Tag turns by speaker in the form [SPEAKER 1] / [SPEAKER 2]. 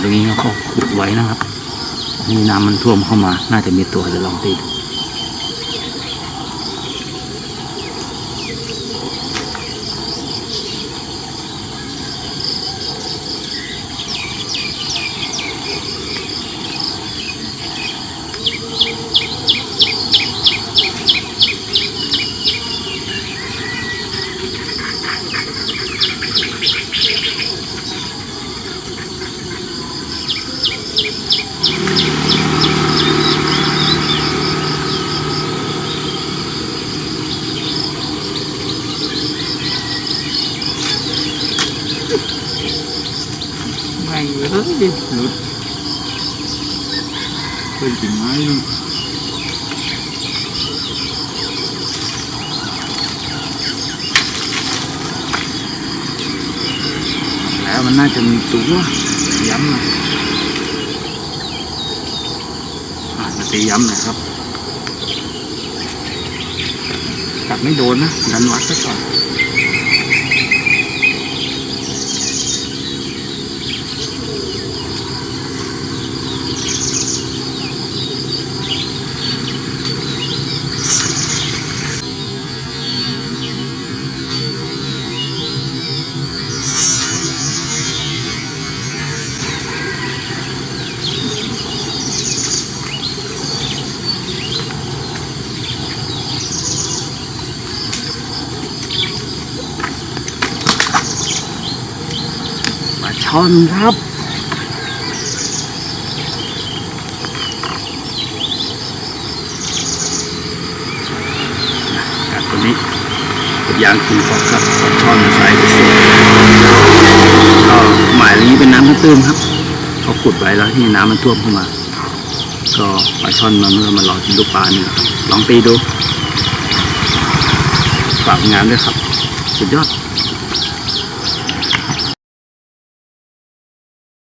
[SPEAKER 1] ตรงนี้เขาขุดไว้นะครับนี่น้ำมันท่วมเข้ามาน่าจะมีตัวเดี๋ยวลองตีดูไม่เลยหลุดเป็นกิ่งไม้แล้วมันน่าจะมีตัวย้ำนะมาตีย้ำหน่อยครับกัดไม่โดนนะดันวัดซะก่อนช่อนครับกัดตัวนี้กับยางคูฟอกครับช่อนใส่ไปสุดก็หมายนี้เป็นน้ำตื้นครับเขาขุดไว้แล้วที่น้ำมันท่วมเข้ามาก็ปลาช่อนมาเมื่อมารอกินลูกปลาเนี่ยลองตีดูฝากงานด้วยครับสุดยอด